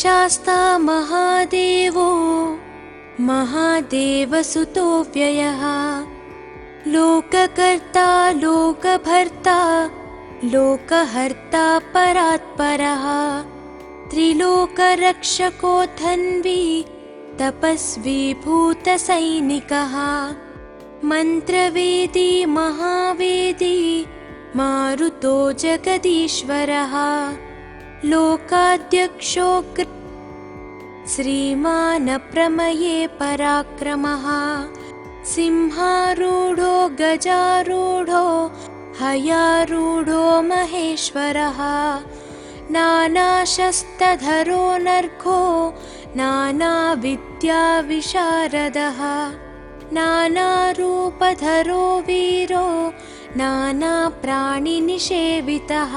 महाशास्ता महादेवो महादेवसुतो व्ययः लोककर्ता लोकभर्ता लोकहर्ता परात्परः त्रिलोकरक्षको धन्वी तपस्वी भूतसैनिकः मन्त्रवेदी महावेदी मारुतो जगदीश्वरः लोकाध्यक्षो श्रीमानप्रमये पराक्रमः सिंहारूढो गजारूढो हयारूढो महेश्वरः नानाशस्त्रधरो नर्घो नानाविद्याविशारदः नानारूपधरो वीरो नानाप्राणिनिषेवितः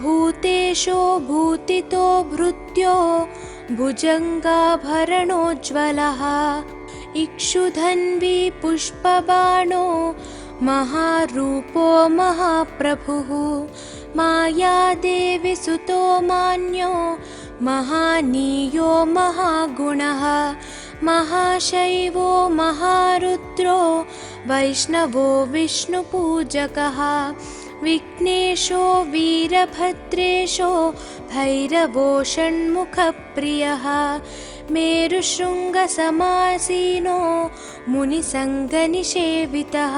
भूतेशो भूतितो भृत्यो भुजङ्गाभरणोज्ज्वलः इक्षुधन्वी पुष्पबाणो महारूपो महाप्रभुः मायादेवी सुतो मान्यो महानीयो महागुणः महाशैवो महारुद्रो वैष्णवो विष्णुपूजकः विघ्नेशो वीरभद्रेशो भैरवो षण्मुखप्रियः मेरुशृङ्गसमासीनो मुनिसङ्गनिषेवितः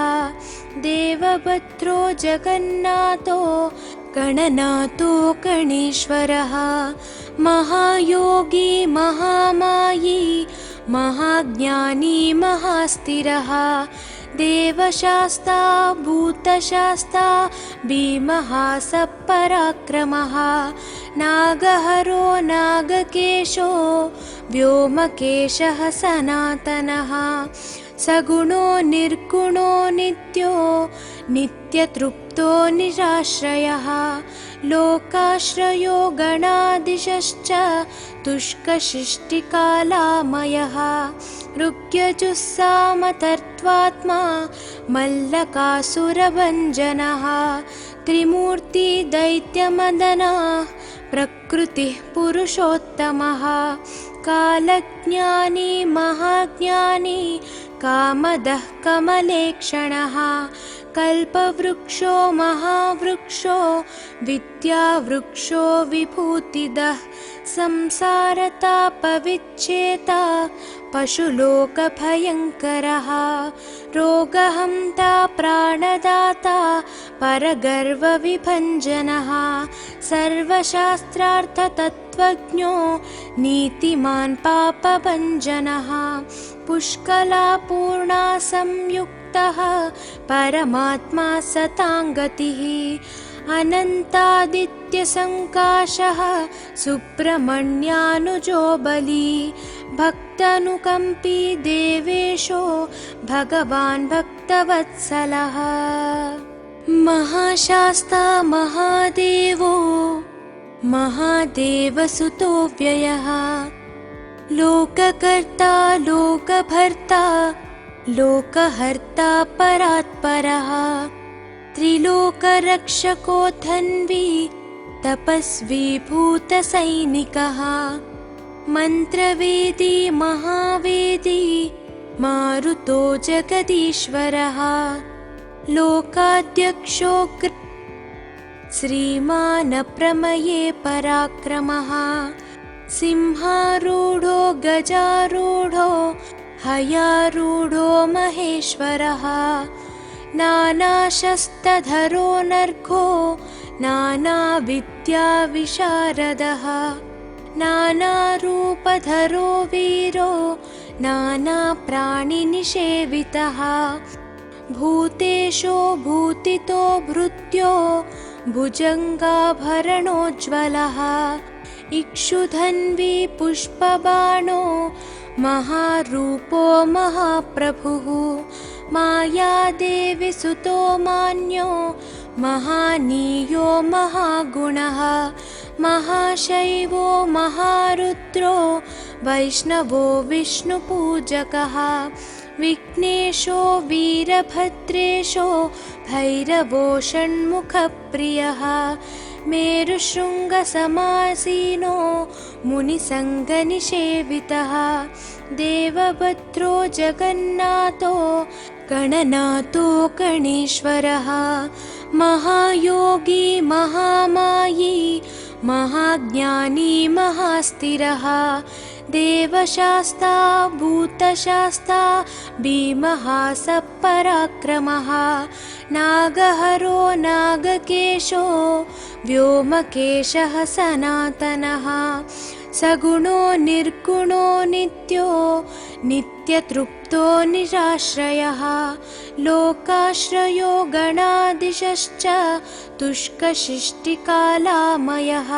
देवभद्रो जगन्नाथो गणनाथो गणेश्वरः महायोगी महामायी महाज्ञानी महास्थिरः देवशास्ता भूतशास्ता भीमः सपराक्रमः नागहरो नागकेशो व्योमकेशः सनातनः सगुणो निर्गुणो नित्यो नित्यतृप्तो निराश्रयः लोकाश्रयो गणाधीशश्च तुष्कशिष्टिकालामयः ऋग्यजुस्सामतर्त्वात्मा मल्लकासुरभञ्जनः त्रिमूर्ति दैत्यमदनः प्रकृतिः पुरुषोत्तमः कालज्ञानी महाज्ञानी कामदः कमलेक्षणः कल्पवृक्षो महावृक्षो विद्यावृक्षो विभूतिदः संसारतापविच्छेता पशुलोकभयङ्करः रोगहन्ता प्राणदाता परगर्वविभञ्जनः सर्वशास्त्रार्थतत्त्वज्ञो नीतिमान् पापभञ्जनः पुष्कलापूर्णा संयुक्तः परमात्मा सताङ्गतिः अनन्तादित्यसङ्काशः सुब्रह्मण्यानुजो बली भक्तानुकम्पी देवेशो भगवान् भक्तवत्सलः महाशास्ता महादेवो महादेवसुतो व्ययः लोककर्ता लोकभर्ता लोकहर्ता परात्परः त्रिलोकरक्षको धन्वी तपस्वी भूतसैनिकः मन्त्रवेदी महावेदी मारुतो जगदीश्वरः लोकाध्यक्षो श्रीमानप्रमये पराक्रमः सिंहारूढो गजारूढो हयारूढो महेश्वरः नानाशस्त्रधरो नर्घो नानाविद्याविशारदः नानारूपधरो वीरो नानाप्राणिनिषेवितः भूतेशो भूतितो भृत्यो भुजङ्गाभरणोज्ज्वलः इक्षुधन्वी पुष्पबाणो महारूपो महाप्रभुः मायादेवी सुतो मान्यो महानीयो महागुणः महाशैवो महारुद्रो वैष्णवो विष्णुपूजकः विघ्नेशो वीरभद्रेशो भैरवो षण्मुखप्रियः मेरुशृङ्गसमासीनो मुनिसङ्गनिषेवितः देवभद्रो जगन्नाथो गणनाथो गणेश्वरः महायोगी महामायी महाज्ञानी महास्थिरः देवशास्ता भूतशास्ता भीमः सपराक्रमः नागहरो नागकेशो व्योमकेशः सनातनः सगुणो निर्गुणो नित्यो नित्यतृप्तो निराश्रयः लोकाश्रयो गणाधीशश्च तुष्कशिष्टिकालामयः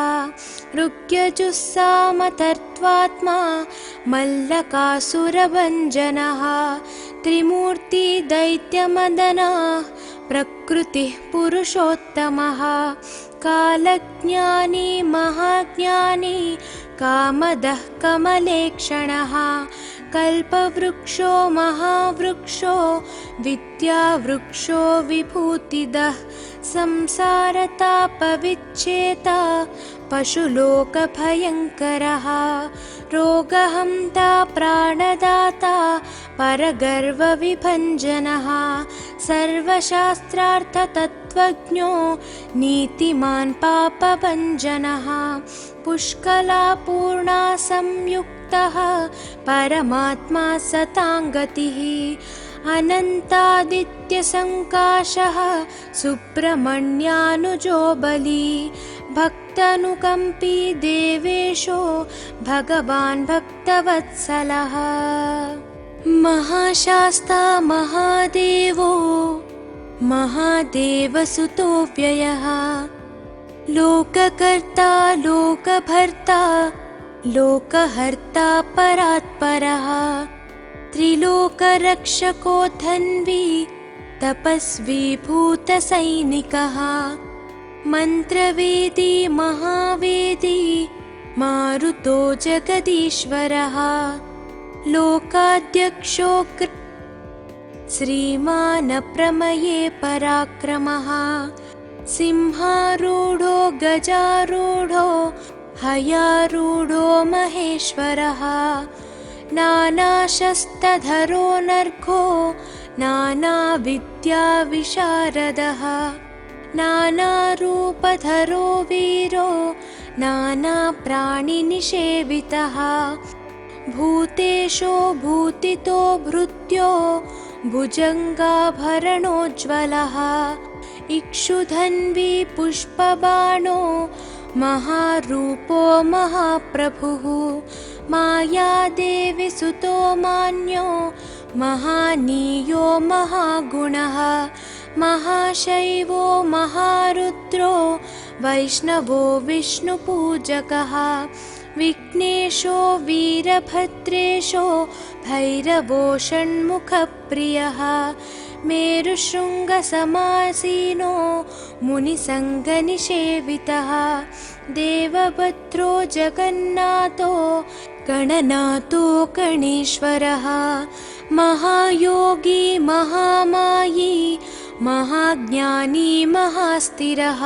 ऋग्यजुस्सामतर्त्वात्मा मल्लकासुरभञ्जनः त्रिमूर्ति दैत्यमदनः प्रकृतिः पुरुषोत्तमः कालज्ञानी महाज्ञानी कामदः कमलेक्षणः कल्पवृक्षो महावृक्षो विद्यावृक्षो विभूतिदः संसारतापविच्छेता पशुलोकभयङ्करः रोगहन्ता प्राणदाता परगर्वविभञ्जनः सर्वशास्त्रार्थतत्त्वज्ञो नीतिमान् पापभञ्जनः पुष्कलापूर्णा संयुक्तः परमात्मा सताङ्गतिः अनन्तादित्यसङ्काशः सुब्रह्मण्यानुजो बली भक्तानुकम्पी देवेशो भगवान् भक्तवत्सलः महाशास्ता महादेवो महादेवसुतो व्ययः लोककर्ता लोकभर्ता लोकहर्ता परात्परः त्रिलोकरक्षको धन्वी तपस्वी भूतसैनिकः मन्त्रवेदी महावेदी मारुतो जगदीश्वरः लोकाध्यक्षो श्रीमान् प्रमये पराक्रमः सिंहारूढो गजारूढो हयारूढो महेश्वरः नानाशस्त्रधरो नर्घो नानाविद्याविशारदः नानारूपधरो वीरो नानाप्राणिनिषेवितः भूतेशो भूतितो भृत्यो भुजङ्गाभरणोज्ज्वलः इक्षुधन्वी पुष्पबाणो महारूपो महाप्रभुः मायादेवी सुतो मान्यो महानीयो महागुणः महाशैवो महारुद्रो वैष्णवो विष्णुपूजकः विघ्नेशो वीरभद्रेशो भैरवो षण्मुखप्रियः मेरुशृङ्गसमासीनो मुनिसङ्गनिषेवितः देवभद्रो जगन्नाथो गणनाथो गणेश्वरः महायोगी महामायी महाज्ञानी महास्थिरः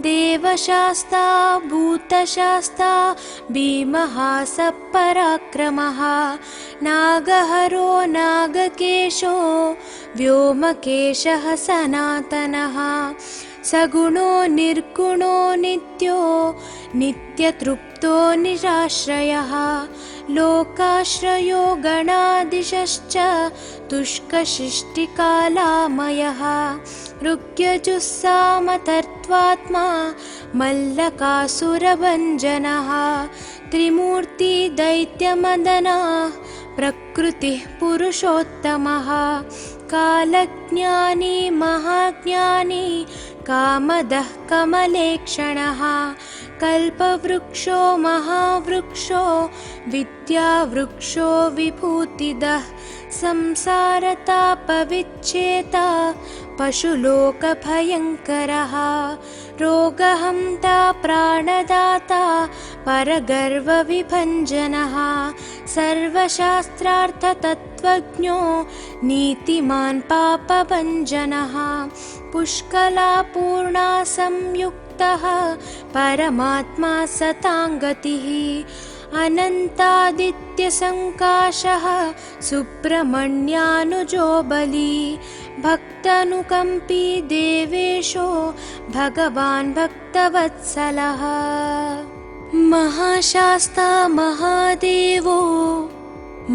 देवशास्ता भूतशास्ता भीमः सपराक्रमः नागहरो नागकेशो व्योमकेशः सनातनः सगुणो निर्गुणो नित्यो नित्यतृप्तो निराश्रयः लोकाश्रयो गणाधीशश्च तुष्कशिष्टिकालामयः ऋग्यजुस्सामतर्त्वात्मा मल्लकासुरभञ्जनः त्रिमूर्ति दैत्यमदनः प्रकृतिः पुरुषोत्तमः कालज्ञानी महाज्ञानी कामदः कमलेक्षणः कल्पवृक्षो महावृक्षो विद्यावृक्षो विभूतिदः संसारतापविच्छेता पशुलोकभयङ्करः रोगहन्ता प्राणदाता परगर्वविभञ्जनः सर्वशास्त्रार्थतत्त्वज्ञो नीतिमान् पापभञ्जनः पुष्कलापूर्णा संयुक्तः संयुक्तः परमात्मा सताङ्गतिः अनन्तादित्यसङ्काशः सुब्रह्मण्यानुजो बली भक्तानुकम्पी देवेशो भगवान् भक्तवत्सलः महाशास्ता महादेवो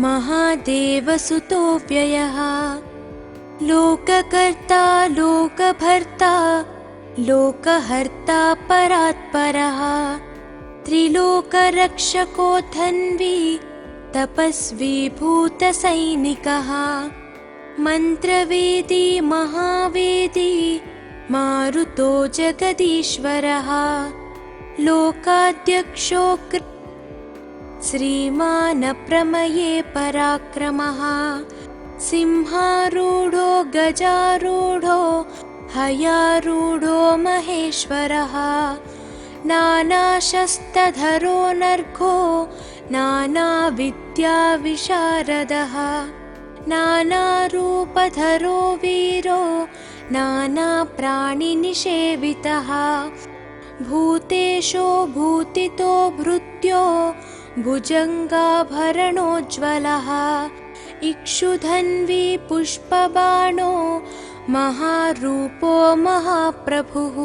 महादेवसुतो व्ययः लोककर्ता लोकभर्ता लोकहर्ता परात्परः त्रिलोकरक्षको धन्वी तपस्वी भूतसैनिकः मन्त्रवेदी महावेदी मारुतो जगदीश्वरः लोकाध्यक्षो श्रीमान् प्रमये पराक्रमः सिंहारूढो गजारूढो हयारूढो महेश्वरः नानाशस्त्रधरो नर्घो नानाविद्याविशारदः नानारूपधरो वीरो नानाप्राणिनिषेवितः भूतेशो भूतितो भृत्यो भुजङ्गाभरणोज्ज्वलः इक्षुधन्वी पुष्पबाणो महारूपो महाप्रभुः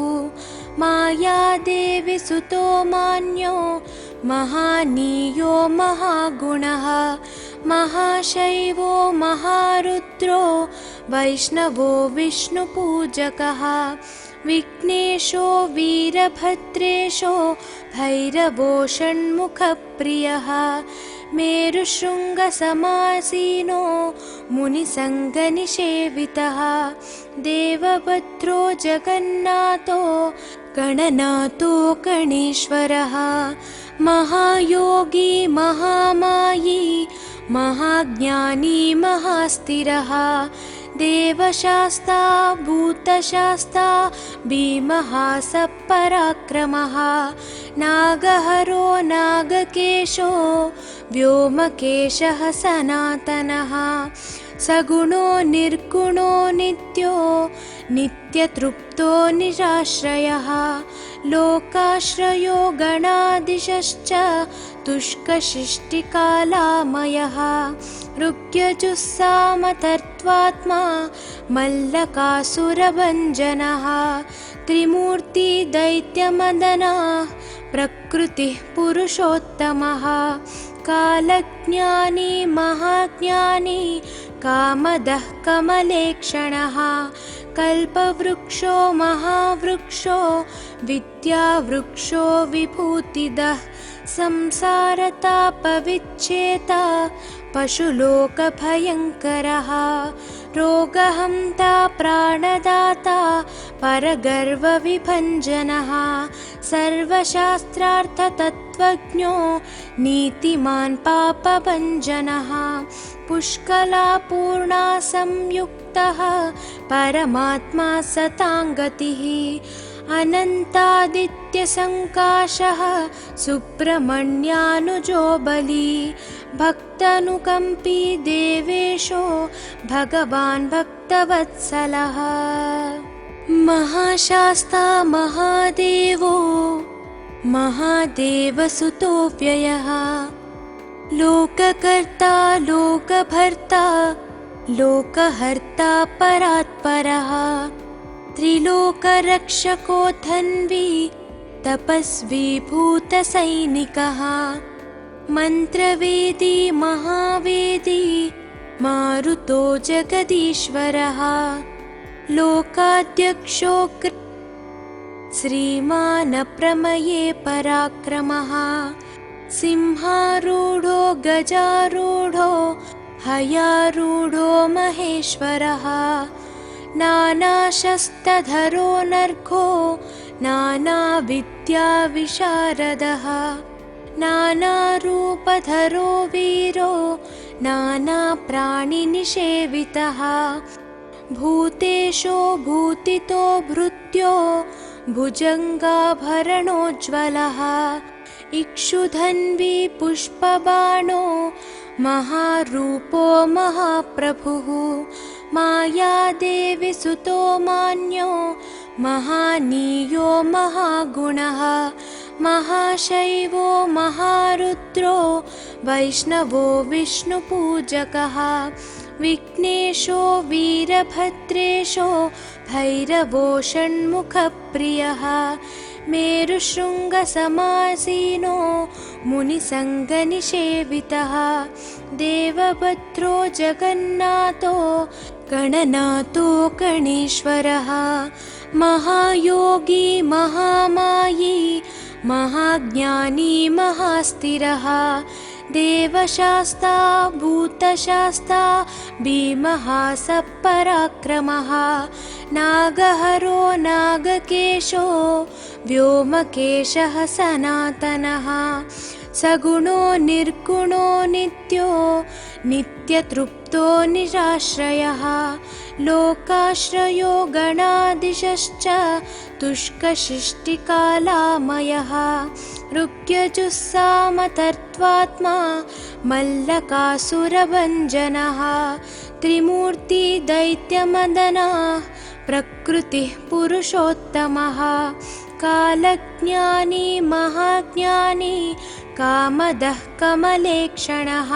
मायादेवी सुतो मान्यो महानीयो महागुणः महाशैवो महारुद्रो वैष्णवो विष्णुपूजकः विघ्नेशो वीरभद्रेशो भैरवो षण्मुखप्रियः मेरुशृङ्गसमासीनो मुनिसङ्गनिषेवितः देवभद्रो जगन्नाथो गणनाथो गणेश्वरः महायोगी महामायी महाज्ञानी महास्थिरः देवशास्ता भूतशास्ता भीमः सपराक्रमः नागहरो नागकेशो व्योमकेशः सनातनः सगुणो निर्गुणो नित्यो नित्यतृप्तो निराश्रयः लोकाश्रयो गणाधीशश्च तुष्कशिष्टिकालामयः ऋग्यजुस्सामतर्त्वात्मा मल्लकासुरभञ्जनः त्रिमूर्ति दैत्यमदनः प्रकृतिः पुरुषोत्तमः कालज्ञानी महाज्ञानी कामदः कमलेक्षणः कल्पवृक्षो महावृक्षो विद्यावृक्षो विभूतिदः संसारतापविच्छेता पशुलोकभयङ्करः रोगहन्ता प्राणदाता परगर्वविभञ्जनः सर्वशास्त्रार्थतत्त्वज्ञो नीतिमान् पापभञ्जनः पुष्कलापूर्णा संयुक्तः परमात्मा सताङ्गतिः अनन्तादित्यसङ्काशः सुब्रह्मण्यानुजो बली भक्तानुकम्पी देवेशो भगवान् भक्तवत्सलः महाशास्ता महादेवो महादेवसुतो व्ययः लोककर्ता लोकभर्ता लोकहर्ता परात्परः त्रिलोकरक्षको धन्वी तपस्वी भूतसैनिकः मन्त्रवेदी महावेदी मारुतो जगदीश्वरः लोकाध्यक्षो श्रीमान् प्रमये पराक्रमः सिंहारूढो गजारूढो हयारूढो महेश्वरः नानाशस्त्रधरो नर्घो नानाविद्याविशारदः नानारूपधरो वीरो नानाप्राणिनिषेवितः भूतेशो भूतितो भृत्यो भुजङ्गाभरणोज्ज्वलः इक्षुधन्वी पुष्पबाणो महारूपो महाप्रभुः मायादेवी सुतो मान्यो महानीयो महागुणः महाशैवो महारुद्रो वैष्णवो विष्णुपूजकः विघ्नेशो वीरभद्रेशो भैरवो षण्मुखप्रियः मेरुशृङ्गसमासीनो मुनिसङ्गनिषेवितः देवभद्रो जगन्नाथो गणनाथो गणेश्वरः महायोगी महामायी महाज्ञानी महास्थिरः देवशास्ता भूतशास्ता भीमः सपराक्रमः नागहरो नागकेशो व्योमकेशः सनातनः सगुणो निर्गुणो नित्यो नित्यतृप्तो निराश्रयः लोकाश्रयो गणाधीशश्च तुष्कशिष्टिकालामयः ऋग्यजुस्सामतर्त्वात्मा मल्लकासुरभञ्जनः त्रिमूर्ति दैत्यमदनः प्रकृतिः पुरुषोत्तमः कालज्ञानी महाज्ञानी कामदः कमलेक्षणः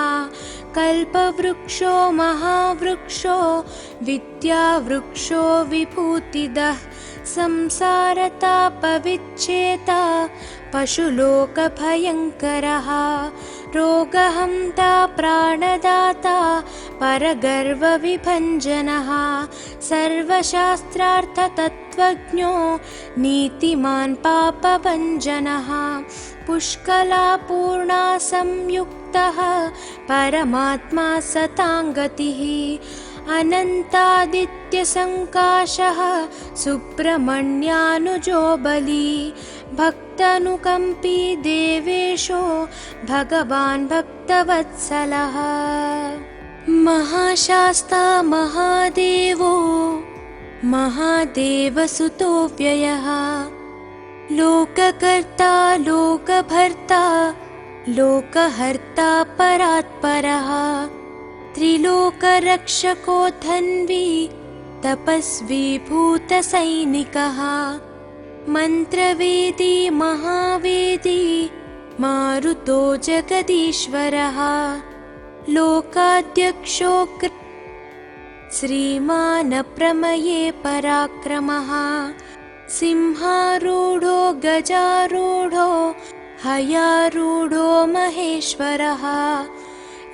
कल्पवृक्षो महावृक्षो विद्यावृक्षो विभूतिदः संसारतापविच्छेता पशुलोकभयङ्करः रोगहन्ता प्राणदाता परगर्वविभञ्जनः सर्वशास्त्रार्थतत्त्वज्ञो नीतिमान् पापभञ्जनः पुष्कलापूर्णा संयुक्तः परमात्मा सताङ्गतिः अनन्तादित्यसङ्काशः सुब्रह्मण्यानुजो बली भक्तानुकम्पी देवेशो भगवान् भक्तवत्सलः महाशास्ता महादेवो महादेवसुतो व्ययः लोककर्ता लोकभर्ता लोकहर्ता परात्परः त्रिलोकरक्षको धन्वी तपस्वी भूतसैनिकः मन्त्रवेदी महावेदी मारुतो जगदीश्वरः लोकाध्यक्षो श्रीमानप्रमये पराक्रमः सिंहारूढो गजारूढो हयारूढो महेश्वरः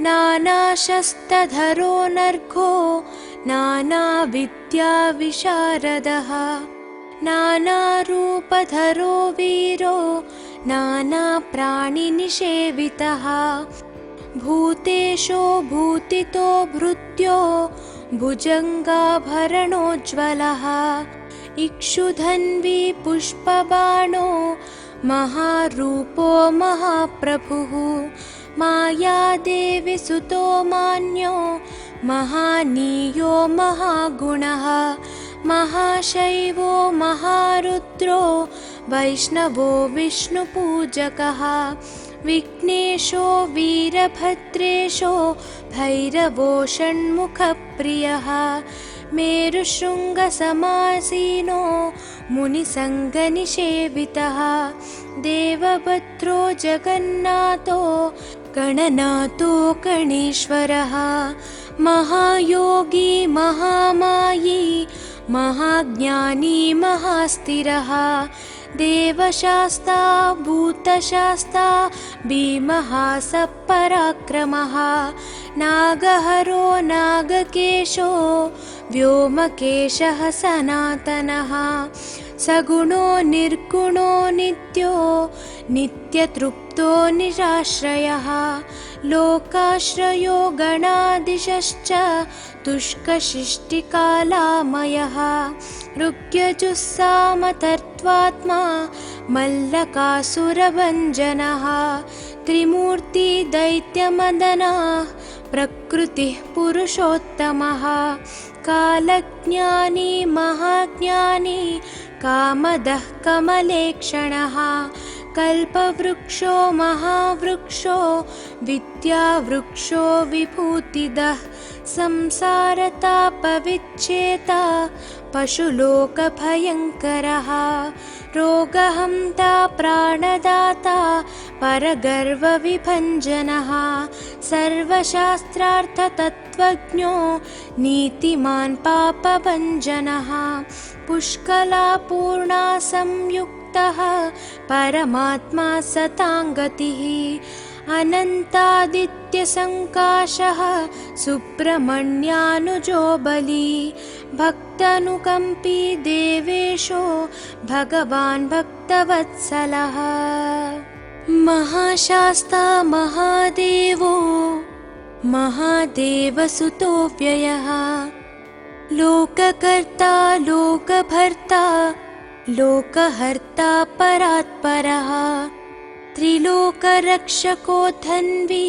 नानाशस्त्रधरो नर्घो नानाविद्याविशारदः नानारूपधरो वीरो नानाप्राणिनिषेवितः भूतेशो भूतितो भृत्यो भुजङ्गाभरणोज्ज्वलः इक्षुधन्वी पुष्पबाणो महारूपो महाप्रभुः मायादेवी सुतो मान्यो महानीयो महागुणः महाशैवो महारुद्रो वैष्णवो विष्णुपूजकः विघ्नेशो वीरभद्रेशो भैरवो षण्मुखप्रियः मेरुशृङ्गसमासीनो मुनिसङ्गनिषेवितः देवभद्रो जगन्नाथो गणनाथो गणेश्वरः महायोगी महामायी महाज्ञानी महास्थिरः देवशास्ता भूतशास्ता भीमः सपराक्रमः नागहरो नागकेशो व्योमकेशः सनातनः सगुणो निर्गुणो नित्यो नित्यतृप्तो निराश्रयः लोकाश्रयो गणाधीशश्च तुष्कशिष्टिकालामयः ऋग्यजुस्सामतर्त्वात्मा मल्लकासुरभञ्जनः त्रिमूर्ति दैत्यमदनः प्रकृतिः पुरुषोत्तमः कालज्ञानी महाज्ञानी कामदः कमलेक्षणः कल्पवृक्षो महावृक्षो विद्यावृक्षो विभूतिदः संसारतापविच्छेता पशुलोकभयङ्करः रोगहन्ता प्राणदाता परगर्वविभञ्जनः सर्वशास्त्रार्थतत्त्वज्ञो नीतिमान् पापभञ्जनः पुष्कलापूर्णा संयुक्तः परमात्मा सताङ्गतिः अनन्तादित्यसङ्काशः सुब्रह्मण्यानुजो बली भक्तानुकम्पी देवेशो भगवान् भक्तवत्सलः महाशास्ता महादेवो महादेवसुतो व्ययः लोककर्ता लोकभर्ता लोकहर्ता परात्परः त्रिलोकरक्षको धन्वी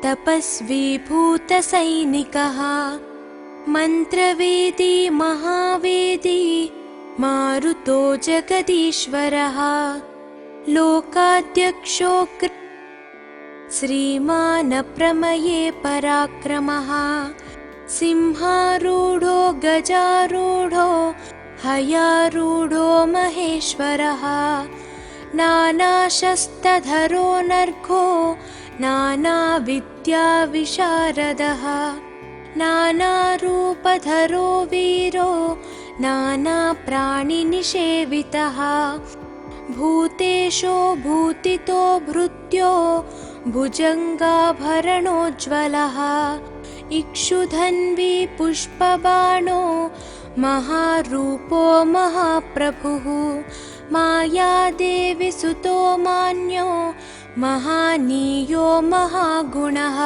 तपस्वी भूतसैनिकः मन्त्रवेदी महावेदी मारुतो जगदीश्वरः लोकाध्यक्षो श्रीमान् प्रमये पराक्रमः सिंहारूढो गजारूढो हयारूढो महेश्वरः नानाशस्त्रधरो नर्घो नानाविद्याविशारदः नानारूपधरो वीरो नानाप्राणिनिषेवितः भूतेशो भूतितो भृत्यो भुजङ्गाभरणोज्ज्वलः इक्षुधन्वी पुष्पबाणो महारूपो महाप्रभुः मायादेवी सुतो मान्यो महानीयो महागुणः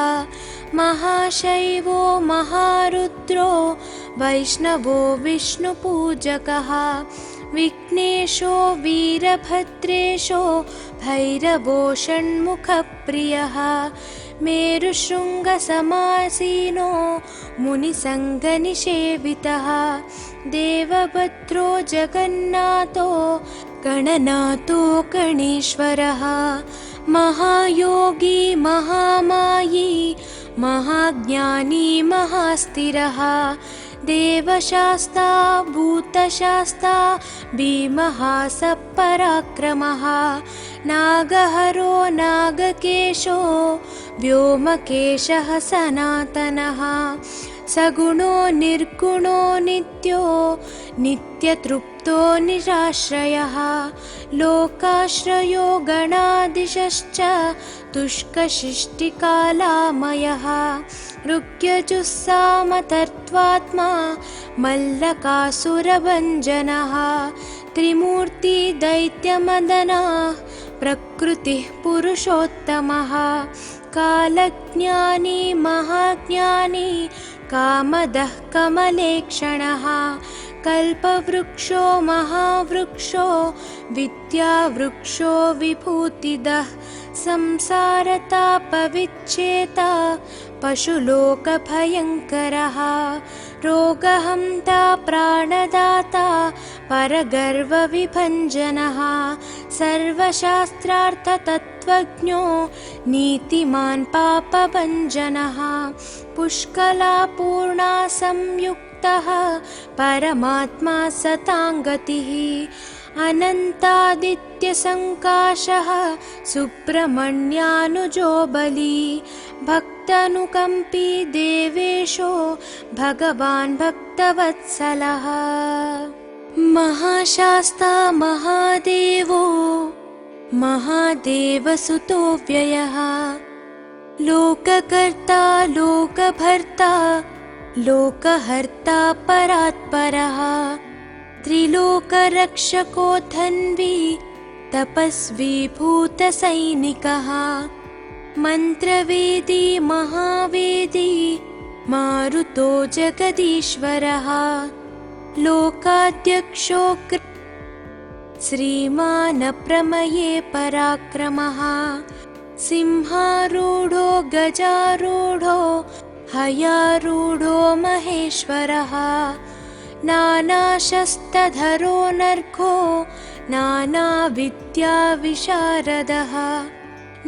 महाशैवो महारुद्रो वैष्णवो विष्णुपूजकः विघ्नेशो वीरभद्रेशो भैरवो षण्मुखप्रियः मेरुशृङ्गसमासीनो मुनिसङ्गनिषेवितः देवभद्रो जगन्नाथो गणनाथो गणेश्वरः महायोगी महामायी महाज्ञानी महास्थिरः देवशास्ता भूतशास्ता भीमः सपराक्रमः नागहरो नागकेशो व्योमकेशः सनातनः सगुणो निर्गुणो नित्यो नित्यतृप्तो निराश्रयः लोकाश्रयो गणाधीशश्च तुष्कशिष्टिकालामयः ऋग्यजुस्सामतर्त्वात्मा मल्लकासुरभञ्जनः त्रिमूर्ति दैत्यमदनः प्रकृतिः पुरुषोत्तमः कालज्ञानी महाज्ञानी कामदः कमलेक्षणः कल्पवृक्षो महावृक्षो विद्यावृक्षो विभूतिदः संसारतापविच्छेता पशुलोकभयङ्करः रोगहन्ता प्राणदाता परगर्वविभञ्जनः सर्वशास्त्रार्थतत्त्वज्ञो नीतिमान् पापभञ्जनः पुष्कलापूर्णा संयुक्तः परमात्मा सताङ्गतिः अनन्तादित्यसङ्काशः सुब्रह्मण्यानुजो बली भक्तानुकम्पी देवेशो भगवान् भक्तवत्सलः महाशास्ता महादेवो महादेवसुतो व्ययः लोककर्ता लोकभर्ता लोकहर्ता परात्परः त्रिलोकरक्षको धन्वी तपस्वी भूतसैनिकः मन्त्रवेदी महावेदी मारुतो जगदीश्वरः लोकाध्यक्षो श्रीमान् प्रमये पराक्रमः सिंहारूढो गजारूढो हयारूढो महेश्वरः नानाशस्त्रधरो नर्घो नानाविद्याविशारदः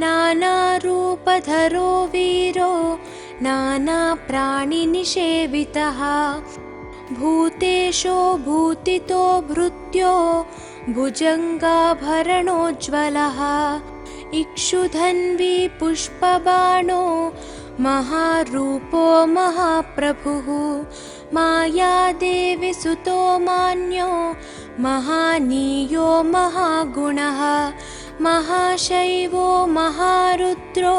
नानारूपधरो वीरो नानाप्राणिनिषेवितः भूतेशो भूतितो भृत्यो भुजङ्गाभरणोज्ज्वलः इक्षुधन्वी पुष्पबाणो महारूपो महाप्रभुः मायादेवी सुतो मान्यो महानीयो महागुणः महाशैवो महारुद्रो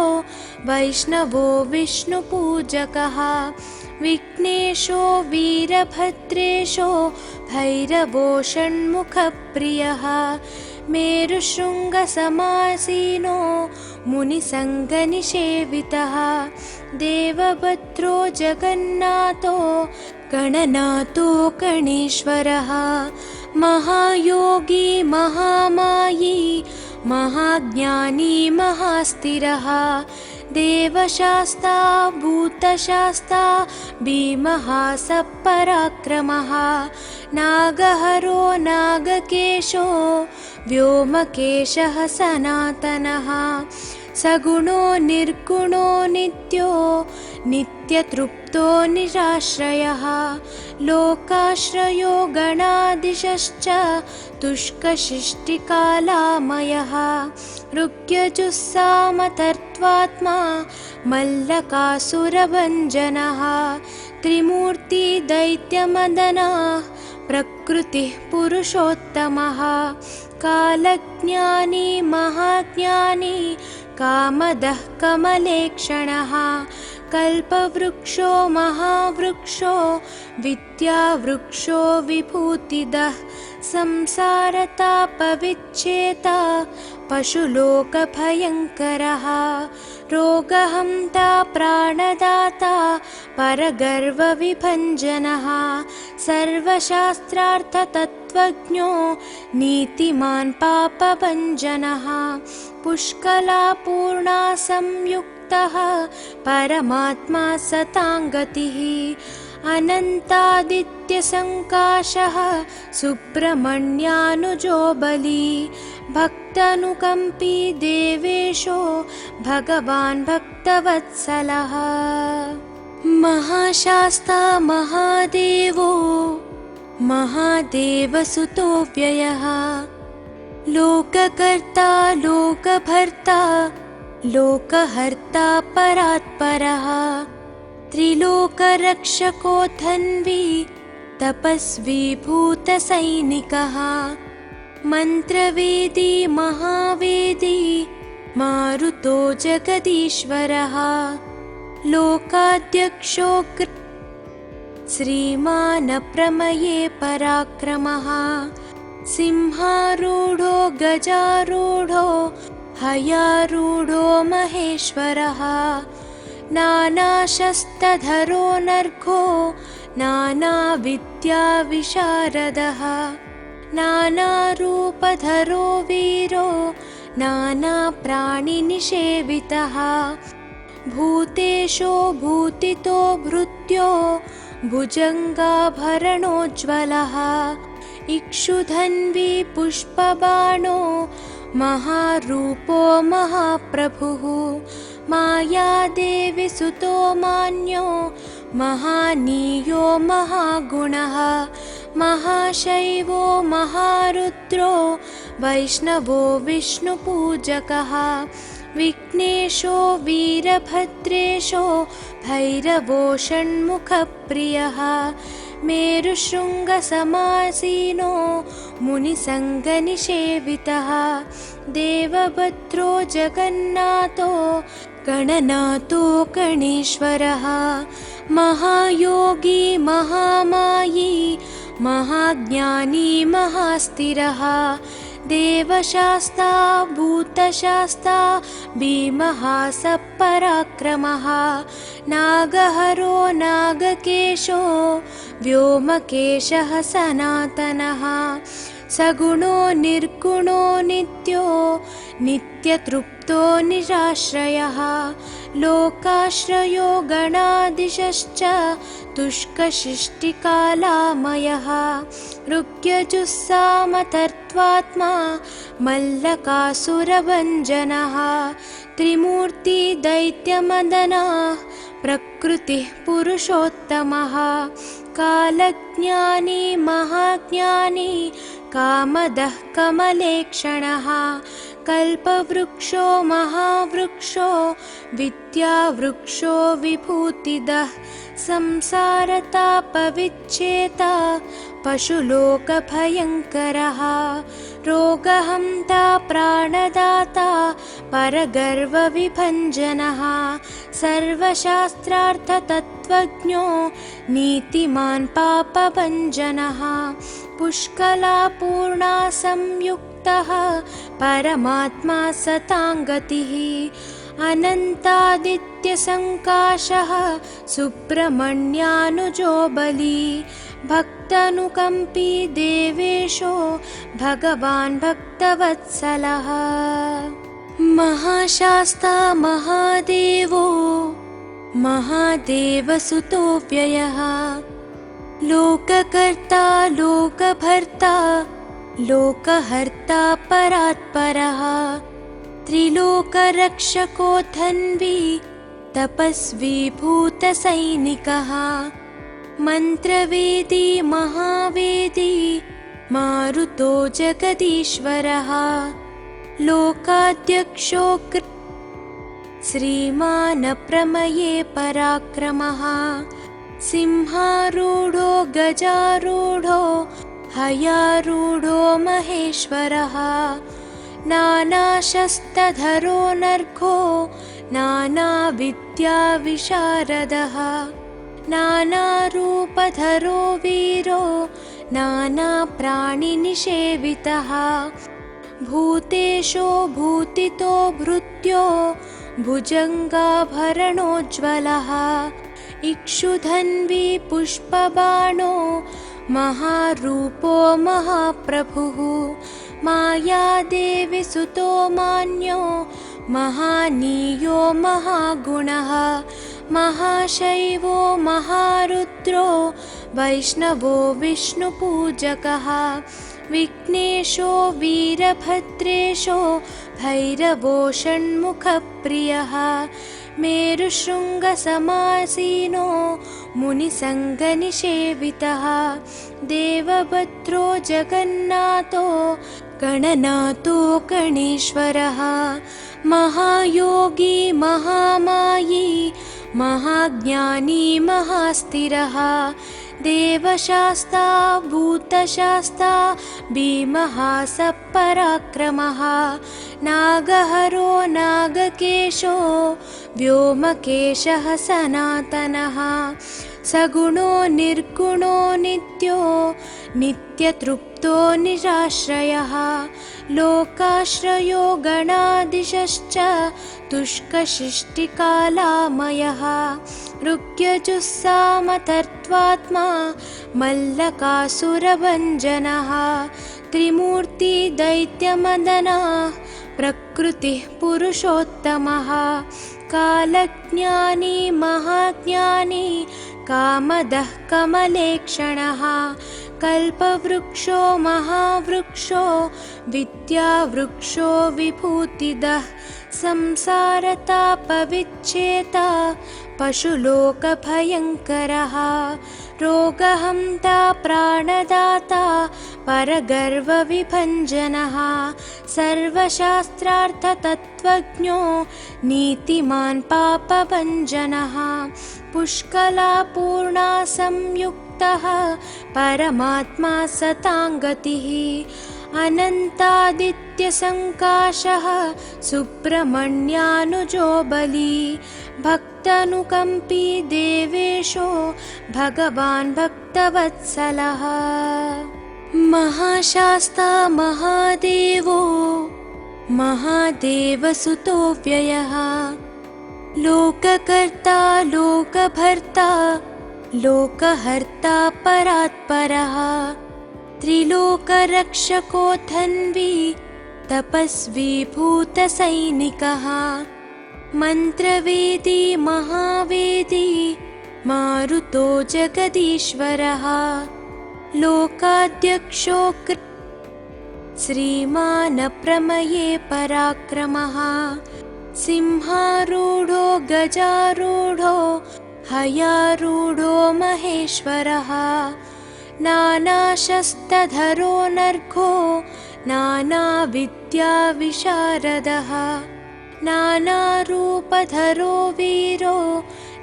वैष्णवो विष्णुपूजकः विघ्नेशो वीरभद्रेशो भैरवो षण्मुखप्रियः मेरुशृङ्गसमासीनो मुनिसङ्गनिषेवितः देवभद्रो जगन्नाथो गणनाथो गणेश्वरः महायोगी महामायी महाज्ञानी महास्थिरः देवशास्ता भूतशास्ता भीमः सपराक्रमः नागहरो नागकेशो व्योमकेशः सनातनः सगुणो निर्गुणो नित्यो नित्यतृप्तो निराश्रयः लोकाश्रयो गणाधीशश्च तुष्कशिष्टिकालामयः ऋग्यजुस्सामतर्त्वात्मा मल्लकासुरभञ्जनः त्रिमूर्ति दैत्यमदनः प्रकृतिः पुरुषोत्तमः कालज्ञानी महाज्ञानी कामदः कमलेक्षणः कल्पवृक्षो महावृक्षो विद्यावृक्षो विभूतिदः संसारतापविच्छेता पशुलोकभयङ्करः रोगहन्ता प्राणदाता परगर्वविभञ्जनः सर्वशास्त्रार्थतत्त्वज्ञो नीतिमान् पापभञ्जनः पुष्कलापूर्णा संयुक्तः परमात्मा सताङ्गतिः अनन्तादित्यसङ्काशः सुब्रह्मण्यानुजो बली भक्तानुकम्पी देवेशो भगवान् भक्तवत्सलः महाशास्ता महादेवो महादेवसुतो व्ययः लोककर्ता लोकभर्ता लोकहर्ता परात्परः त्रिलोकरक्षको धन्वी तपस्वी भूतसैनिकः मन्त्रवेदी महावेदी मारुतो जगदीश्वरः लोकाध्यक्षो श्रीमान् प्रमये पराक्रमः सिंहारूढो गजारूढो हयारूढो महेश्वरः नानाशस्त्रधरो नर्घो नानाविद्याविशारदः नानारूपधरो वीरो नानाप्राणिनिषेवितः भूतेशो भूतितो भृत्यो भुजङ्गाभरणोज्ज्वलः इक्षुधन्वी पुष्पबाणो महारूपो महाप्रभुः मायादेवी सुतो मान्यो महानीयो महागुणः महाशैवो महारुद्रो वैष्णवो विष्णुपूजकः विघ्नेशो वीरभद्रेशो भैरवो षण्मुखप्रियः मेरुशृङ्गसमासीनो मुनिसङ्गनिषेवितः देवभद्रो जगन्नाथो गणनाथो गणेश्वरः महायोगी महामायी महाज्ञानी महास्थिरः देवशास्ता भूतशास्ता भीमः सपराक्रमः नागहरो नागकेशो व्योमकेशः सनातनः सगुणो निर्गुणो नित्यो नित्यतृप्तो निराश्रयः लोकाश्रयो गणाधीशश्च तुष्कशिष्टिकालामयः ऋग्यजुस्सामतर्त्वात्मा मल्लकासुरभञ्जनः त्रिमूर्ति दैत्यमदनः प्रकृतिः पुरुषोत्तमः कालज्ञानी महाज्ञानी कामदः कमलेक्षणः कल्पवृक्षो महावृक्षो विद्यावृक्षो विभूतिदः संसारतापविच्छेता पशुलोकभयङ्करः रोगहन्ता प्राणदाता परगर्वविभञ्जनः सर्वशास्त्रार्थतत्त्वज्ञो नीतिमान् पापभञ्जनः पुष्कलापूर्णा संयुक्तः परमात्मा सताङ्गतिः अनन्तादित्यसङ्काशः सुब्रह्मण्यानुजो बली भक्तानुकम्पी देवेशो भगवान् भक्तवत्सलः महाशास्ता महादेवो महादेवसुतो व्ययः लोककर्ता लोकभर्ता लोकहर्ता परात्परः त्रिलोकरक्षको धन्वी तपस्वी भूतसैनिकः मन्त्रवेदी महावेदी मारुतो जगदीश्वरः लोकाध्यक्षो श्रीमान् प्रमये पराक्रमः सिंहारूढो गजारूढो हयारूढो महेश्वरः नानाशस्त्रधरो नर्घो नानाविद्याविशारदः नानारूपधरो वीरो नानाप्राणिनिषेवितः भूतेशो भूतितो भृत्यो भुजङ्गाभरणोज्ज्वलः इक्षुधन्वी पुष्पबाणो महारूपो महाप्रभुः मायादेवी सुतो मान्यो महानीयो महागुणः महाशैवो महारुद्रो वैष्णवो विष्णुपूजकः विघ्नेशो वीरभद्रेशो भैरवो षण्मुखप्रियः मेरुशृङ्गसमासीनो मुनिसङ्गनिषेवितः देवभद्रो जगन्नाथो गणनाथो गणेश्वरः महायोगी महामायी महाज्ञानी महास्थिरः देवशास्ता भूतशास्ता भीमः सपराक्रमः नागहरो नागकेशो व्योमकेशः सनातनः सगुणो निर्गुणो नित्यो नित्यतृप्तो निराश्रयः लोकाश्रयो गणाधीशश्च तुष्कशिष्टिकालामयः ऋग्यजुस्सामतर्त्वात्मा मल्लकासुरभञ्जनः त्रिमूर्ति दैत्यमदनः प्रकृतिः पुरुषोत्तमः कालज्ञानी महाज्ञानी कामदः कमलेक्षणः कल्पवृक्षो महावृक्षो विद्यावृक्षो विभूतिदः संसारतापविच्छेता पशुलोकभयङ्करः रोगहन्ता प्राणदाता परगर्वविभञ्जनः सर्वशास्त्रार्थतत्त्वज्ञो नीतिमान् पापभञ्जनः पुष्कलापूर्णा संयुक्तः परमात्मा सताङ्गतिः अनन्तादित्यसङ्काशः सुब्रह्मण्यानुजो बली भक्तानुकम्पी देवेशो भगवान् भक्तवत्सलः महाशास्ता महादेवो महादेवसुतो व्ययः लोककर्ता लोकभर्ता लोकहर्ता परात्परः त्रिलोकरक्षको धन्वी तपस्वी भूतसैनिकः मन्त्रवेदी महावेदी मारुतो जगदीश्वरः लोकाध्यक्षो श्रीमान् प्रमये पराक्रमः सिंहारूढो गजारूढो हयारूढो महेश्वरः नानाशस्त्रधरो नर्घो नानाविद्याविशारदः नानारूपधरो वीरो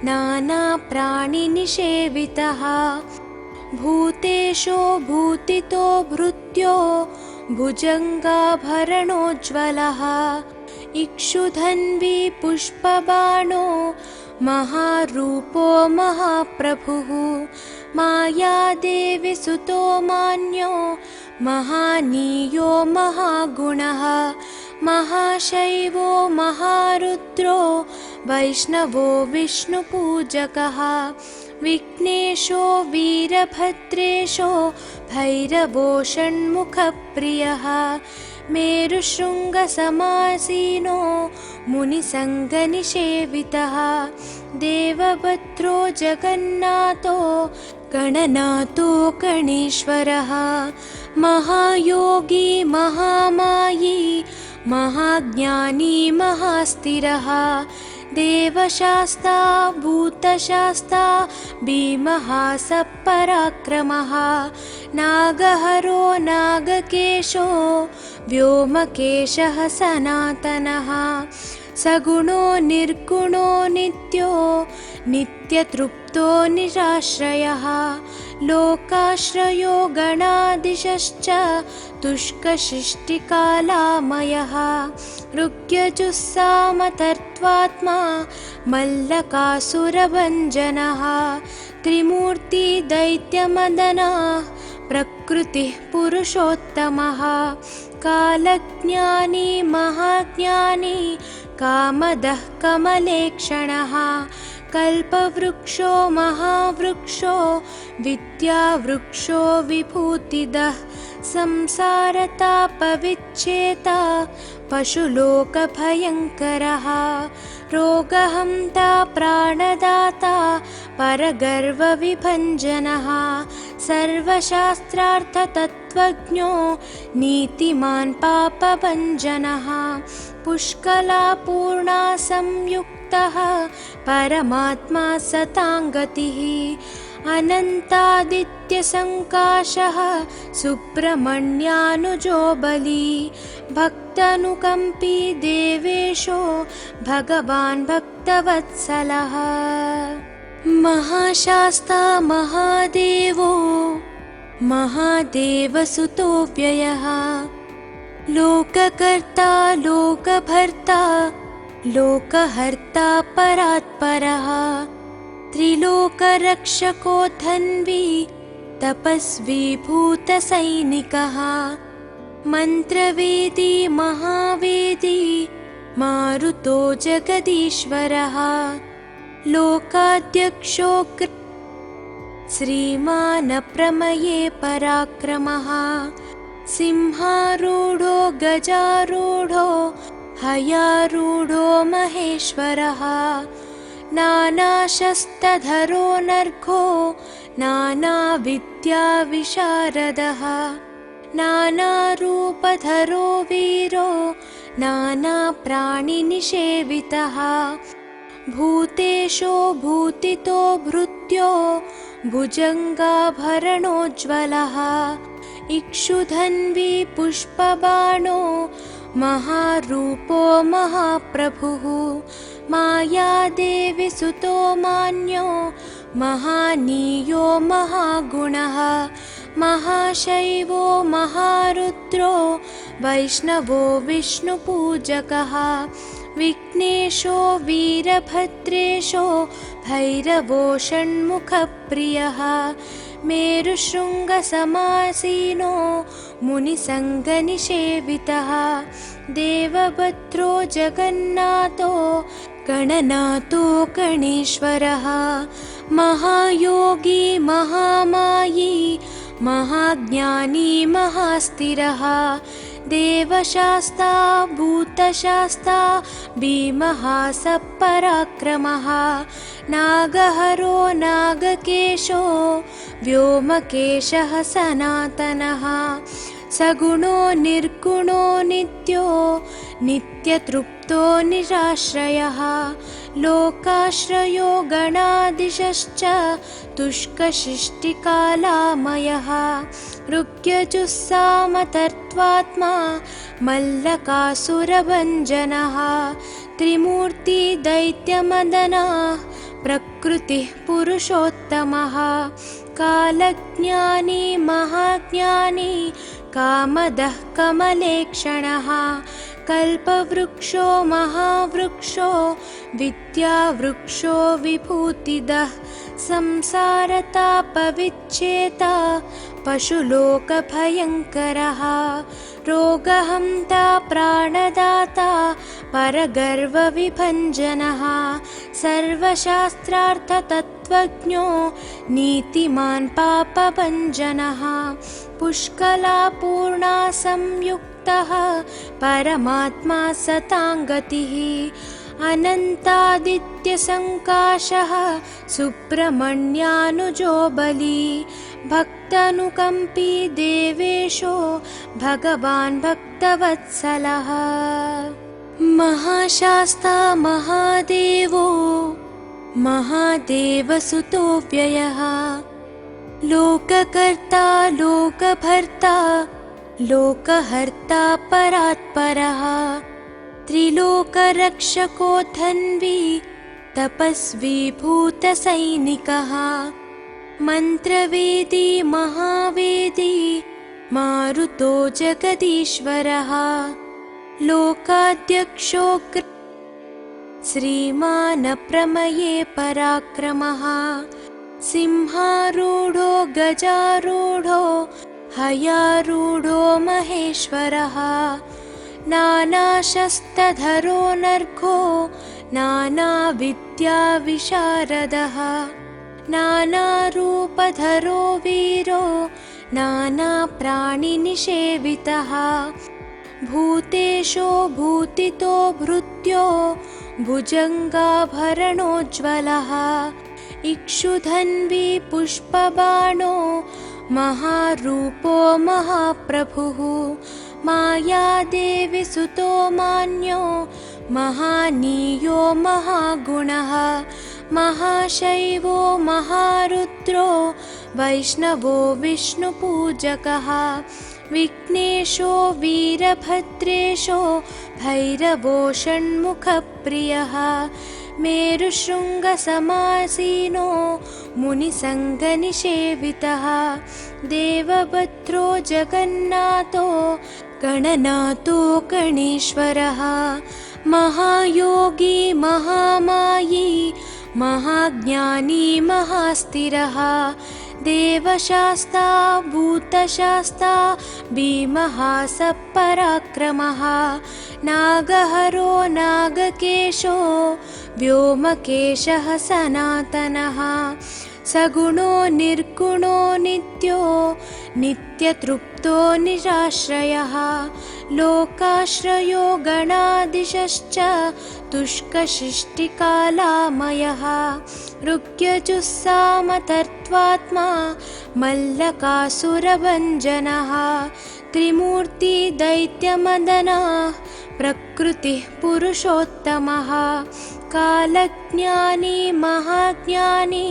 नानाप्राणिनिषेवितः भूतेशो भूतितो भृत्यो भुजङ्गाभरणोज्ज्वलः इक्षुधन्वी पुष्पबाणो महारूपो महाप्रभुः मायादेवी सुतो मान्यो महानीयो महागुणः महाशैवो महारुद्रो वैष्णवो विष्णुपूजकः विघ्नेशो वीरभद्रेशो भैरवो षण्मुखप्रियः मेरुशृङ्गसमासीनो मुनिसङ्गनिषेवितः देवभद्रो जगन्नाथो गणनाथो गणेश्वरः महायोगी महामायी महाज्ञानी महास्थिरः देवशास्ता भूतशास्ता भीमः सपराक्रमः नागहरो नागकेशो व्योमकेशः सनातनः सगुणो निर्गुणो नित्यो नित्यतृप्तो निराश्रयः लोकाश्रयो गणाधीशश्च तुष्कशिष्टिकालामयः ऋग्यजुस्सामतर्त्वात्मा मल्लकासुरभञ्जनः त्रिमूर्ति दैत्यमदनः प्रकृतिः पुरुषोत्तमः कालज्ञानी महाज्ञानी कामदः कमलेक्षणः कल्पवृक्षो महावृक्षो विद्यावृक्षो विभूतिदः संसारतापविच्छेता पशुलोकभयङ्करः रोगहन्ता प्राणदाता परगर्वविभञ्जनः सर्वशास्त्रार्थतत्त्वज्ञो नीतिमान् पापभञ्जनः पुष्कलापूर्णा संयुक्तः परमात्मा सताङ्गतिः अनन्तादित्यसङ्काशः सुब्रह्मण्यानुजो बली भक्तानुकम्पी देवेशो भगवान् भक्तवत्सलः महाशास्ता महादेवो महादेवसुतो व्ययः लोककर्ता लोकभर्ता लोकहर्ता परात्परः त्रिलोकरक्षको धन्वी तपस्वी भूतसैनिकः मन्त्रवेदी महावेदी मारुतो जगदीश्वरः लोकाध्यक्षो श्रीमानप्रमये पराक्रमः सिंहारूढो गजारूढो हयारूढो महेश्वरः नानाशस्त्रधरो नर्घो नानाविद्याविशारदः नानारूपधरो वीरो नानाप्राणिनिषेवितः भूतेशो भूतितो भृत्यो भुजङ्गाभरणोज्ज्वलः इक्षुधन्वी पुष्पबाणो महारूपो महाप्रभुः मायादेवी सुतो मान्यो महानीयो महागुणः महाशैवो महारुद्रो वैष्णवो विष्णुपूजकः विघ्नेशो वीरभद्रेशो भैरवो षण्मुखप्रियः मेरुशृङ्गसमासीनो मुनिसङ्गनिषेवितः देवभद्रो जगन्नाथो गणनाथो गणेश्वरः महायोगी महामायी महाज्ञानी महास्थिरः देवशास्ता भूतशास्ता भीमः सपराक्रमः नागहरो नागकेशो व्योमकेशः सनातनः सगुणो निर्गुणो नित्यो नित्यतृप्तो निराश्रयः लोकाश्रयो गणादिशश्च तुष्कशिष्टिकालामयः ऋग्यजुस्सामतर्त्वात्मा मल्लकासुरभञ्जनः त्रिमूर्तिदैत्यमदनः प्रकृतिः पुरुषोत्तमः कालज्ञानी महाज्ञानी कामदः कमलेक्षणः कल्पवृक्षो महावृक्षो विद्यावृक्षो विभूतिदः संसारतापविच्छेता पशुलोकभयङ्करः रोगहन्ता प्राणदाता परगर्वविभञ्जनः सर्वशास्त्रार्थतत्त्वज्ञो नीतिमान् पापभञ्जनः पुष्कलापूर्णा संयुक्तः परमात्मा सताङ्गतिः अनन्तादित्यसङ्काशः सुब्रह्मण्यानुजो बली भक्तानुकम्पी देवेशो भगवान् भक्तवत्सलः महाशास्ता महादेवो महादेवसुतो व्ययः लोककर्ता लोकभर्ता लोकहर्ता परात्परः त्रिलोकरक्षको धन्वी तपस्वी भूतसैनिकः मन्त्रवेदी महावेदी मारुतो जगदीश्वरः लोकाध्यक्षो श्रीमान् प्रमये पराक्रमः सिंहारूढो गजारूढो हयारूढो महेश्वरः नानाशस्त्रधरो नर्घो नानाविद्याविशारदः नानारूपधरो वीरो नानाप्राणिनिषेवितः भूतेशो भूतितो भृत्यो भुजङ्गाभरणोज्ज्वलः इक्षुधन्वी पुष्पबाणो महारूपो महाप्रभुः मायादेवी सुतो मान्यो महानीयो महागुणः महाशैवो महारुद्रो वैष्णवो विष्णुपूजकः विघ्नेशो वीरभद्रेशो भैरवो षण्मुखप्रियः मेरुशृङ्गसमासीनो मुनिसङ्गनिषेवितः देवभद्रो जगन्नाथो गणनाथो गणेश्वरः महायोगी महामायी महाज्ञानी महास्थिरः देवशास्ता भूतशास्ता भीमः सपराक्रमः नागहरो नागकेशो व्योमकेशः सनातनः सगुणो निर्गुणो नित्यो नित्यतृप्तो निराश्रयः लोकाश्रयो गणादिशश्च तुष्कशिष्टिकालामयः ऋग्यजुस्सामतर्त्वात्मा मल्लकासुरभञ्जनः त्रिमूर्तिदैत्यमदनः प्रकृतिः पुरुषोत्तमः कालज्ञानी महाज्ञानी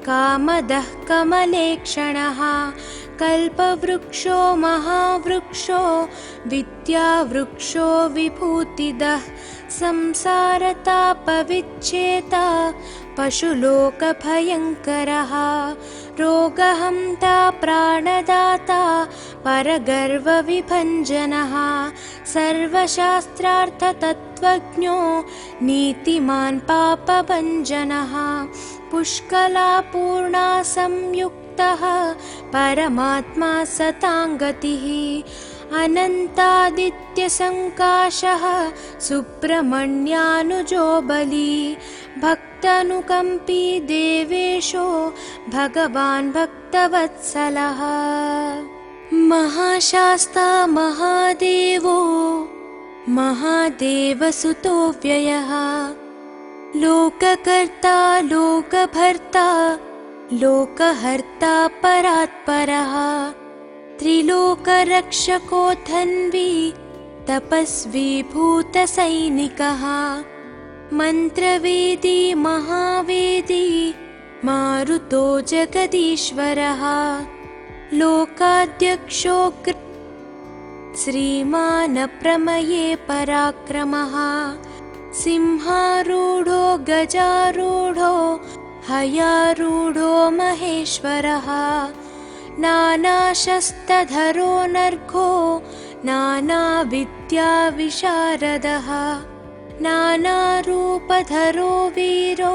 कामदः कमलेक्षणः कल्पवृक्षो महावृक्षो विद्यावृक्षो विभूतिदः संसारतापविच्छेता पशुलोकभयङ्करः रोगहन्ता प्राणदाता परगर्वविभञ्जनः सर्वशास्त्रार्थतत्त्वज्ञो नीतिमान् पापभञ्जनः पुष्कलापूर्णा संयुक्तः परमात्मा सताङ्गतिः अनन्तादित्यसङ्काशः सुब्रह्मण्यानुजो बली भक्तानुकम्पी देवेशो भगवान् भक्तवत्सलः महाशास्ता महादेवो महादेवसुतो व्ययः लोककर्ता लोकभर्ता लोकहर्ता परात्परः त्रिलोकरक्षको धन्वी तपस्वी भूतसैनिकः मन्त्रवेदी महावेदी मारुतो जगदीश्वरः लोकाध्यक्षो श्रीमान् प्रमये पराक्रमः सिंहारूढो गजारूढो हयारूढो महेश्वरः नानाशस्त्रधरो नर्घो नानाविद्याविशारदः नानारूपधरो वीरो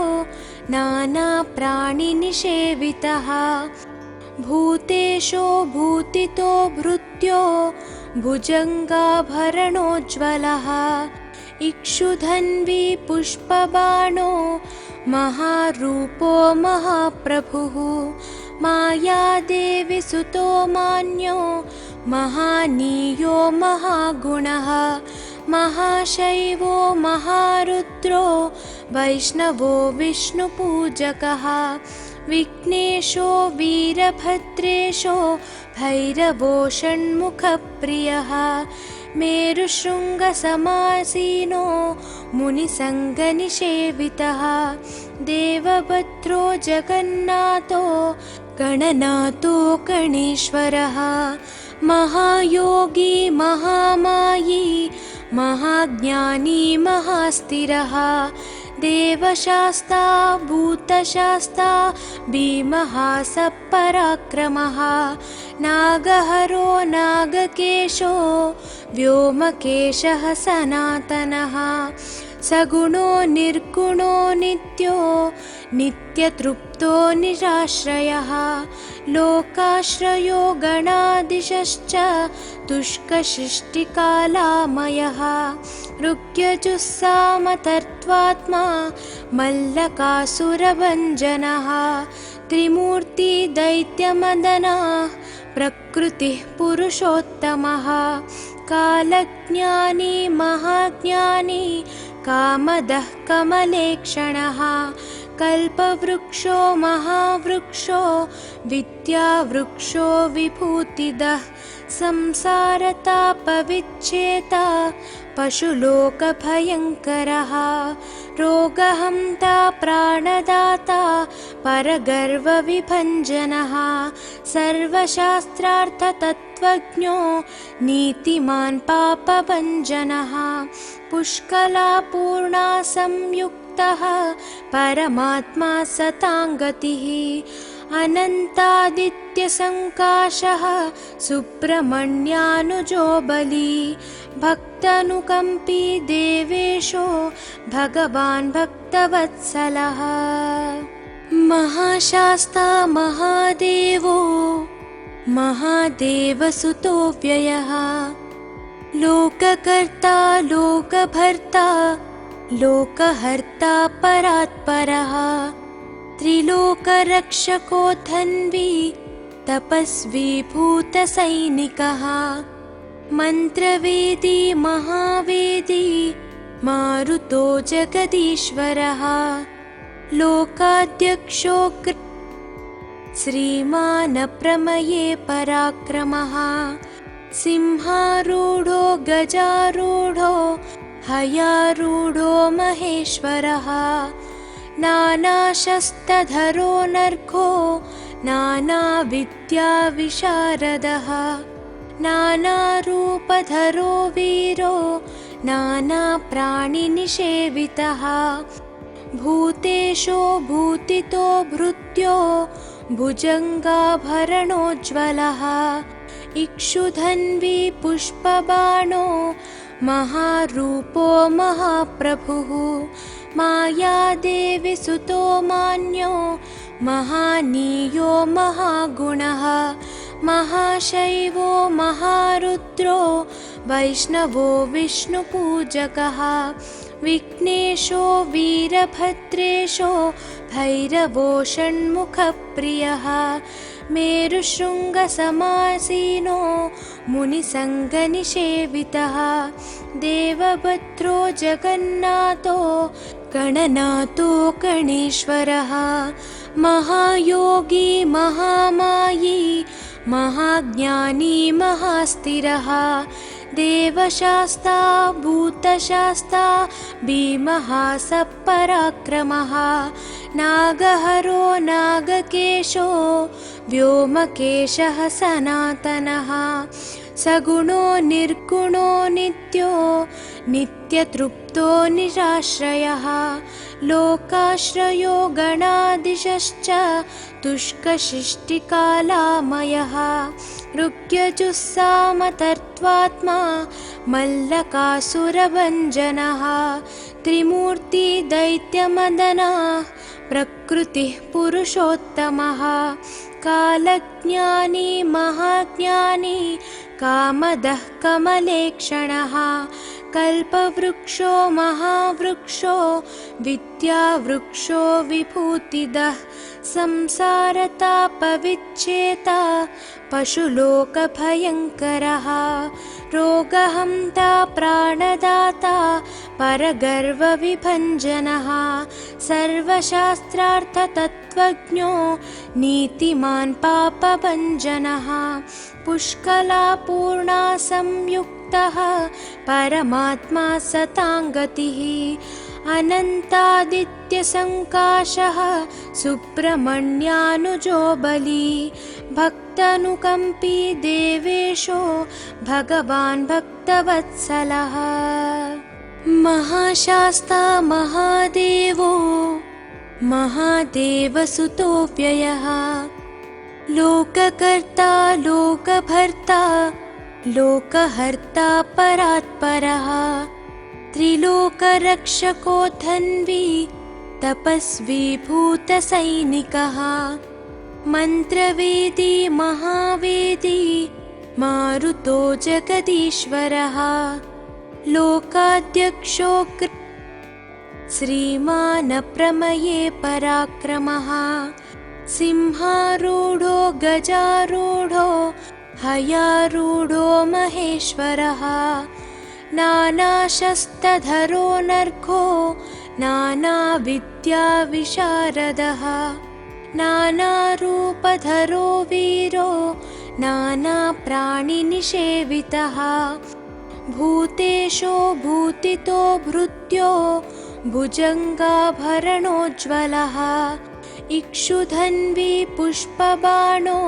नानाप्राणिनिषेवितः भूतेशो भूतितो भृत्यो भुजङ्गाभरणोज्ज्वलः इक्षुधन्वी पुष्पबाणो महारूपो महाप्रभुः मायादेवी सुतो मान्यो महानीयो महागुणः महाशैवो महारुद्रो वैष्णवो विष्णुपूजकः विघ्नेशो वीरभद्रेशो भैरवो षण्मुखप्रियः मेरुशृङ्गसमासीनो मुनिसङ्गनिषेवितः देवभद्रो जगन्नाथो गणनाथो गणेश्वरः महायोगी महामायी महाज्ञानी महास्थिरः देवशास्ता भूतशास्ता भीमः सपराक्रमः नागहरो नागकेशो व्योमकेशः सनातनः सगुणो निर्गुणो नित्यो नित्यतृप्तो निराश्रयः लोकाश्रयो गणाधीशश्च तुष्कसृष्टिकालामयः ऋग्यजुस्सामतर्त्वात्मा मल्लकासुरभञ्जनः त्रिमूर्ति दैत्यमदनः प्रकृतिः पुरुषोत्तमः कालज्ञानी महाज्ञानी कामदः कमलेक्षणः कल्पवृक्षो महावृक्षो विद्यावृक्षो विभूतिदः संसारतापविच्छेता पशुलोकभयङ्करः रोगहन्ता प्राणदाता परगर्वविभञ्जनः सर्वशास्त्रार्थतत्त्वज्ञो नीतिमान् पापभञ्जनः पुष्कलापूर्णा संयुक्तः परमात्मा सताङ्गतिः अनन्तादित्यसङ्काशः सुब्रह्मण्यानुजो बली भक्तानुकम्पी देवेशो भगवान् भक्तवत्सलः महाशास्ता महादेवो महादेवसुतो व्ययः लोककर्ता लोकभर्ता लोकहर्ता परात्परः त्रिलोकरक्षको धन्वी तपस्वी भूतसैनिकः मन्त्रवेदी महावेदी मारुतो जगदीश्वरः लोकाध्यक्षो श्रीमान् प्रमये पराक्रमः सिंहारूढो गजारूढो हयारूढो महेश्वरः नानाशस्त्रधरो नर्घो नानाविद्याविशारदः नानारूपधरो वीरो नानाप्राणिनिषेवितः भूतेशो भूतितो भृत्यो भुजङ्गाभरणोज्ज्वलः इक्षुधन्वी पुष्पबाणो महारूपो महाप्रभुः मायादेवी सुतो मान्यो महानीयो महागुणः महाशैवो महारुद्रो वैष्णवो विष्णुपूजकः विघ्नेशो वीरभद्रेशो भैरवो षण्मुखप्रियः मेरुशृङ्गसमासीनो मुनिसङ्गनिषेवितः देवभद्रो जगन्नाथो गणनाथो गणेश्वरः महायोगी महामायी महाज्ञानी महास्थिरः देवशास्ता भूतशास्ता भीमः सपराक्रमः नागहरो नागकेशो व्योमकेशः सनातनः सगुणो निर्गुणो नित्यो नित्यतृप्तो निराश्रयः लोकाश्रयो गणादिशश्च तुष्कशिष्टिकालामयः ऋग्यजुस्सामतर्त्वात्मा मल्लकासुरभञ्जनः त्रिमूर्ति दैत्यमदनः प्रकृतिः पुरुषोत्तमः कालज्ञानी महाज्ञानी कामदः कमलेक्षणः कल्पवृक्षो महावृक्षो विद्यावृक्षो विभूतिदः संसारतापविच्छेता पशुलोकभयङ्करः रोगहन्ता प्राणदाता परगर्वविभञ्जनः सर्वशास्त्रार्थतत्त्वज्ञो नीतिमान् पापभञ्जनः पुष्कलापूर्णा संयुक्तः परमात्मा सताङ्गतिः अनन्तादित्यसङ्काशः सुब्रह्मण्यानुजो बली भक्तानुकम्पी देवेशो भगवान् भक्तवत्सलः महाशास्ता महादेवो महादेवसुतोऽव्ययः लोककर्ता लोकभर्ता लोकहर्ता परात्परः त्रिलोकरक्षको धन्वी तपस्वी भूतसैनिकः मन्त्रवेदी महावेदी मारुतो जगदीश्वरः लोकाध्यक्षो श्रीमानप्रमये पराक्रमः सिंहारूढो गजारूढो हयारूढो महेश्वरः नानाशस्त्रधरो नर्घो नानाविद्याविशारदः नानारूपधरो वीरो नानाप्राणिनिषेवितः भूतेशो भूतितो भृत्यो भुजङ्गाभरणोज्ज्वलः इक्षुधन्वी पुष्पबाणो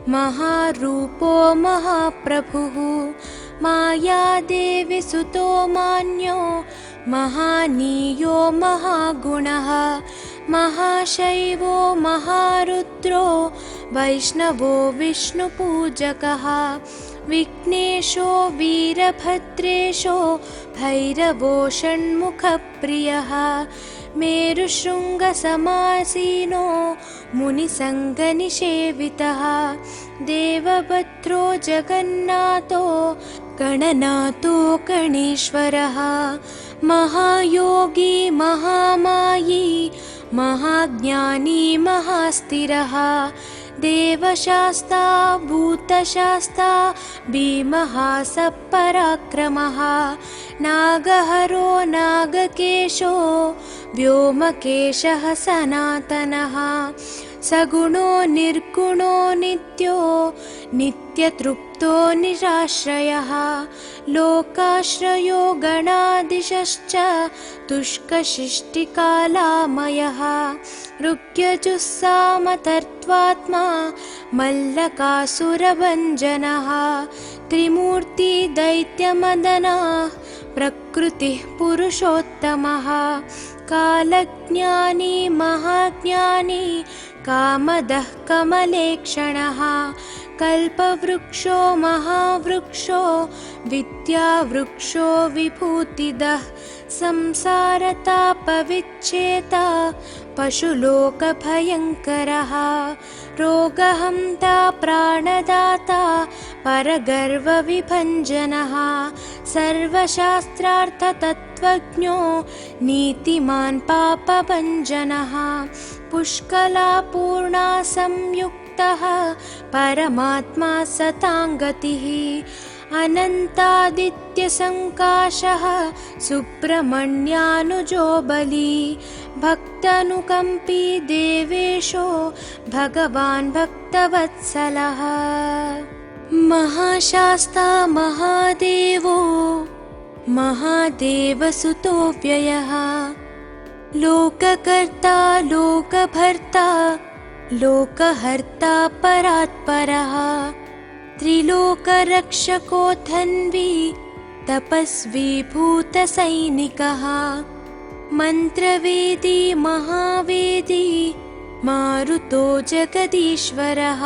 महारूपो महाप्रभुः मायादेवी सुतो मान्यो महानीयो महागुणः महाशैवो महारुद्रो वैष्णवो विष्णुपूजकः विघ्नेशो वीरभद्रेशो भैरवो षण्मुखप्रियः मेरुशृङ्गसमासीनो मुनिसङ्गनिषेवितः देवभद्रो जगन्नाथो गणनाथो गणेश्वरः महायोगी महामायी महाज्ञानी महास्थिरः देवशास्ता भूतशास्ता भीमः सपराक्रमः नागहरो नागकेशो व्योमकेशः सनातनः सगुणो निर्गुणो नित्यो नित्यतृप्तो निराश्रयः लोकाश्रयो गणादिशश्च तुष्कशिष्टिकालामयः ऋग्यजुस्सामतर्त्वात्मा मल्लकासुरभञ्जनः त्रिमूर्ति दैत्यमदनः प्रकृतिः पुरुषोत्तमः कालज्ञानी महाज्ञानी कामदः कमलेक्षणः कल्पवृक्षो महावृक्षो विद्यावृक्षो विभूतिदः संसारतापविच्छेता पशुलोकभयङ्करः रोगहन्ता प्राणदाता परगर्वविभञ्जनः सर्वशास्त्रार्थतत्त्वज्ञो नीतिमान् पापभञ्जनः पुष्कलापूर्णा संयुक्तः परमात्मा सताङ्गतिः अनन्तादित्यसङ्काशः सुब्रह्मण्यानुजो बली भक्तानुकम्पी देवेशो भगवान् भक्तवत्सलः महाशास्ता महादेवो महादेवसुतो व्ययः लोककर्ता लोकभर्ता लोकहर्ता परात्परः त्रिलोकरक्षको धन्वी तपस्वी भूतसैनिकः मन्त्रवेदी महावेदी मारुतो जगदीश्वरः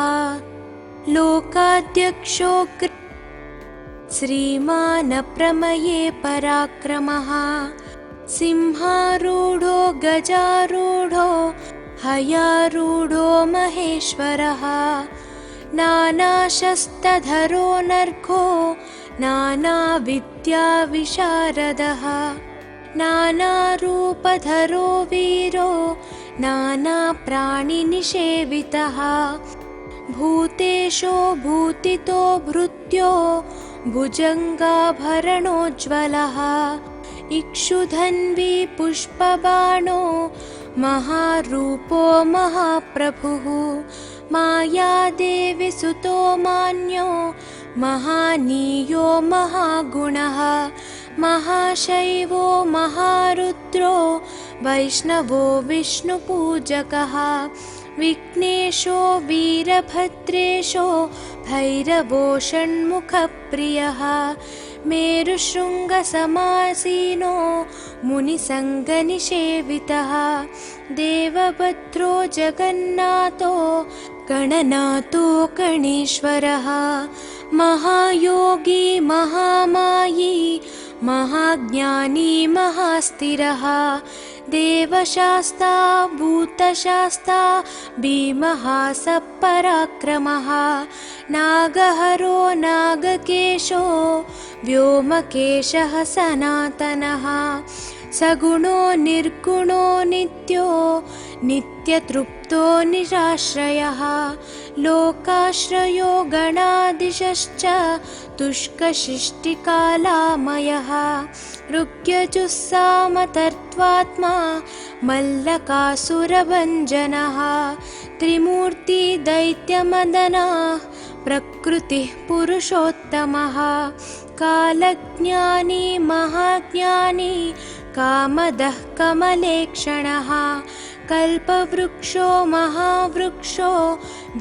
लोकाध्यक्षो श्रीमान् प्रमये पराक्रमः सिंहारूढो गजारूढो हयारूढो महेश्वरः नानाशस्त्रधरो नर्घो नानाविद्याविशारदः नानारूपधरो वीरो नानाप्राणिनिषेवितः भूतेशो भूतितो भृत्यो भुजङ्गाभरणोज्ज्वलः इक्षुधन्वी पुष्पबाणो महारूपो महाप्रभुः मायादेवी सुतो मान्यो महानीयो महागुणः महाशैवो महारुद्रो वैष्णवो विष्णुपूजकः विघ्नेशो वीरभद्रेशो भैरवो षण्मुखप्रियः मेरुशृङ्गसमासीनो मुनिसङ्गनिषेवितः देवभद्रो जगन्नाथो गणनाथो गणेश्वरः महायोगी महामायी महाज्ञानी महास्थिरः देवशास्ता भूतशास्ता भीमः सपराक्रमः नागहरो नागकेशो व्योमकेशः सनातनः सगुणो निर्गुणो नित्यो नित्यतृप्तो निराश्रयः लोकाश्रयो गणाधीशश्च तुष्कशिष्टिकालामयः ऋग्यजुस्सामतर्त्वात्मा मल्लकासुरभञ्जनः त्रिमूर्ति दैत्यमदनः प्रकृतिः पुरुषोत्तमः कालज्ञानी महाज्ञानी कामदः कमलेक्षणः कल्पवृक्षो महावृक्षो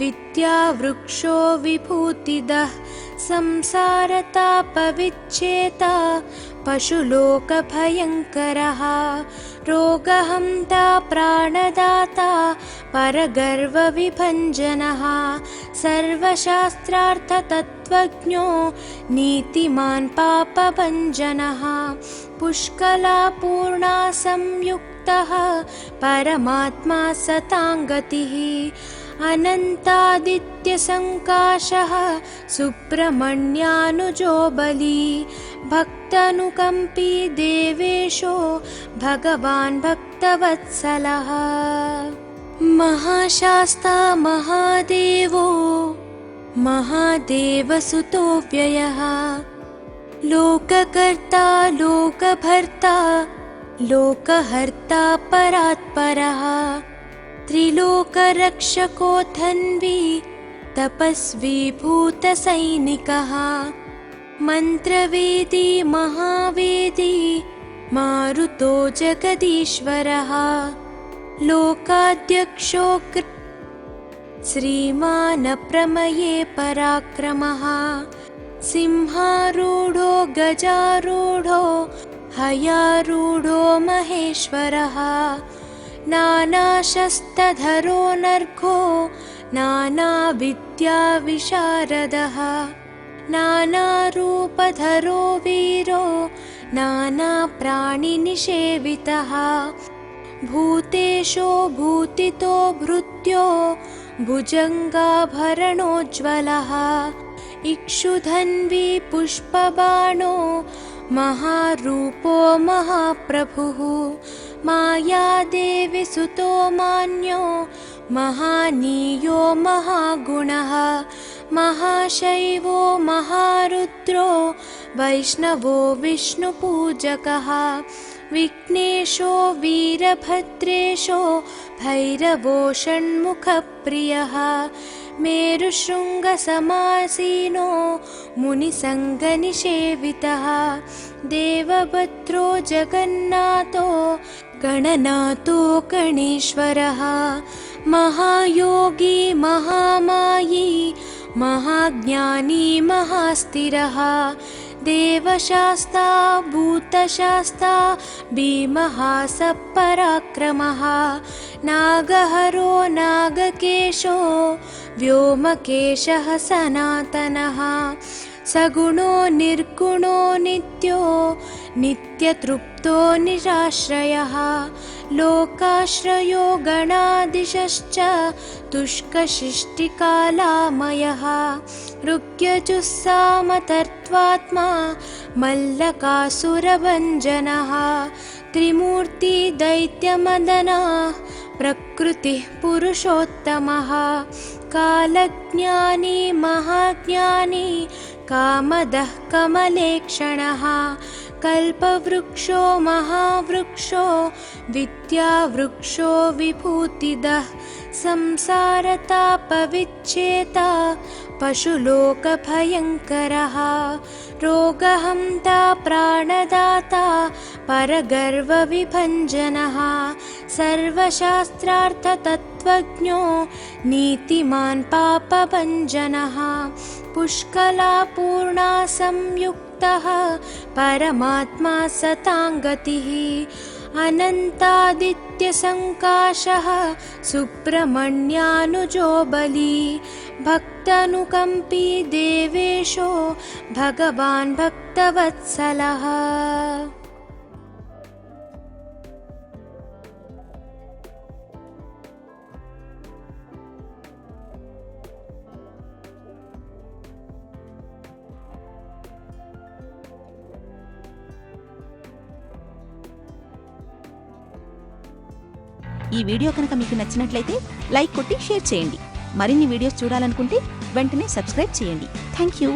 विद्यावृक्षो विभूतिदः संसारतापविच्छेता पशुलोकभयङ्करः रोगहन्ता प्राणदाता परगर्वविभञ्जनः सर्वशास्त्रार्थतत्त्वज्ञो नीतिमान् पापभञ्जनः पुष्कलापूर्णा संयुक्तः परमात्मा सताङ्गतिः अनन्तादित्यसङ्काशः सुब्रह्मण्यानुजो बली भक्तानुकम्पी देवेशो भगवान् भक्तवत्सलः महाशास्ता महादेवो महादेवसुतो व्ययः लोककर्ता लोकभर्ता लोकहर्ता परात्परः त्रिलोकरक्षको धन्वी तपस्वी भूतसैनिकः मन्त्रवेदी महावेदी मारुतो जगदीश्वरः लोकाध्यक्षो श्रीमान् प्रमये पराक्रमः सिंहारूढो गजारूढो हयारूढो महेश्वरः नानाशस्त्रधरो नर्घो नानाविद्याविशारदः नानारूपधरो वीरो नानाप्राणिनिषेवितः भूतेशो भूतितो भृत्यो भुजङ्गाभरणोज्ज्वलः इक्षुधन्वी पुष्पबाणो महारूपो महाप्रभुः मायादेवी सुतो मान्यो महानीयो महागुणः महाशैवो महारुद्रो वैष्णवो विष्णुपूजकः विघ्नेशो वीरभद्रेशो भैरवो षण्मुखप्रियः मेरुशृङ्गसमासीनो मुनिसङ्गनिषेवितः देवभद्रो जगन्नाथो गणनाथो गणेश्वरः महायोगी महामायी महाज्ञानी महास्थिरः देवशास्ता भूतशास्ता भीमः सपराक्रमः नागहरो नागकेशो व्योमकेशः सनातनः सगुणो निर्गुणो नित्यो नित्यतृप्तो निराश्रयः लोकाश्रयो गणाधीशश्च तुष्कशिष्टिकालामयः ऋग्यजुस्सामतर्त्वात्मा मल्लकासुरभञ्जनः त्रिमूर्ति दैत्यमदनः प्रकृतिः पुरुषोत्तमः कालज्ञानी महाज्ञानी कामदः कमलेक्षणः कल्पवृक्षो महावृक्षो विद्यावृक्षो विभूतिदः संसारतापविच्छेता पशुलोकभयङ्करः रोगहन्ता प्राणदाता परगर्वविभञ्जनः सर्वशास्त्रार्थतत्त्वज्ञो नीतिमान् पापभञ्जनः पुष्कलापूर्णा संयुक्तः परमात्मा सताङ्गतिः अनन्तादित्यसङ्काशः सुब्रह्मण्यानुजो बली भक्तानुकम्पी देवेशो भगवान् भक्तवत्सलः। ఈ వీడియో కనుక మీకు నచ్చినట్లయితే లైక్ కొట్టి షేర్ చేయండి. మరిన్ని వీడియోస్ చూడాలనుకుంటే వెంటనే సబ్స్క్రైబ్ చేయండి. Thank you.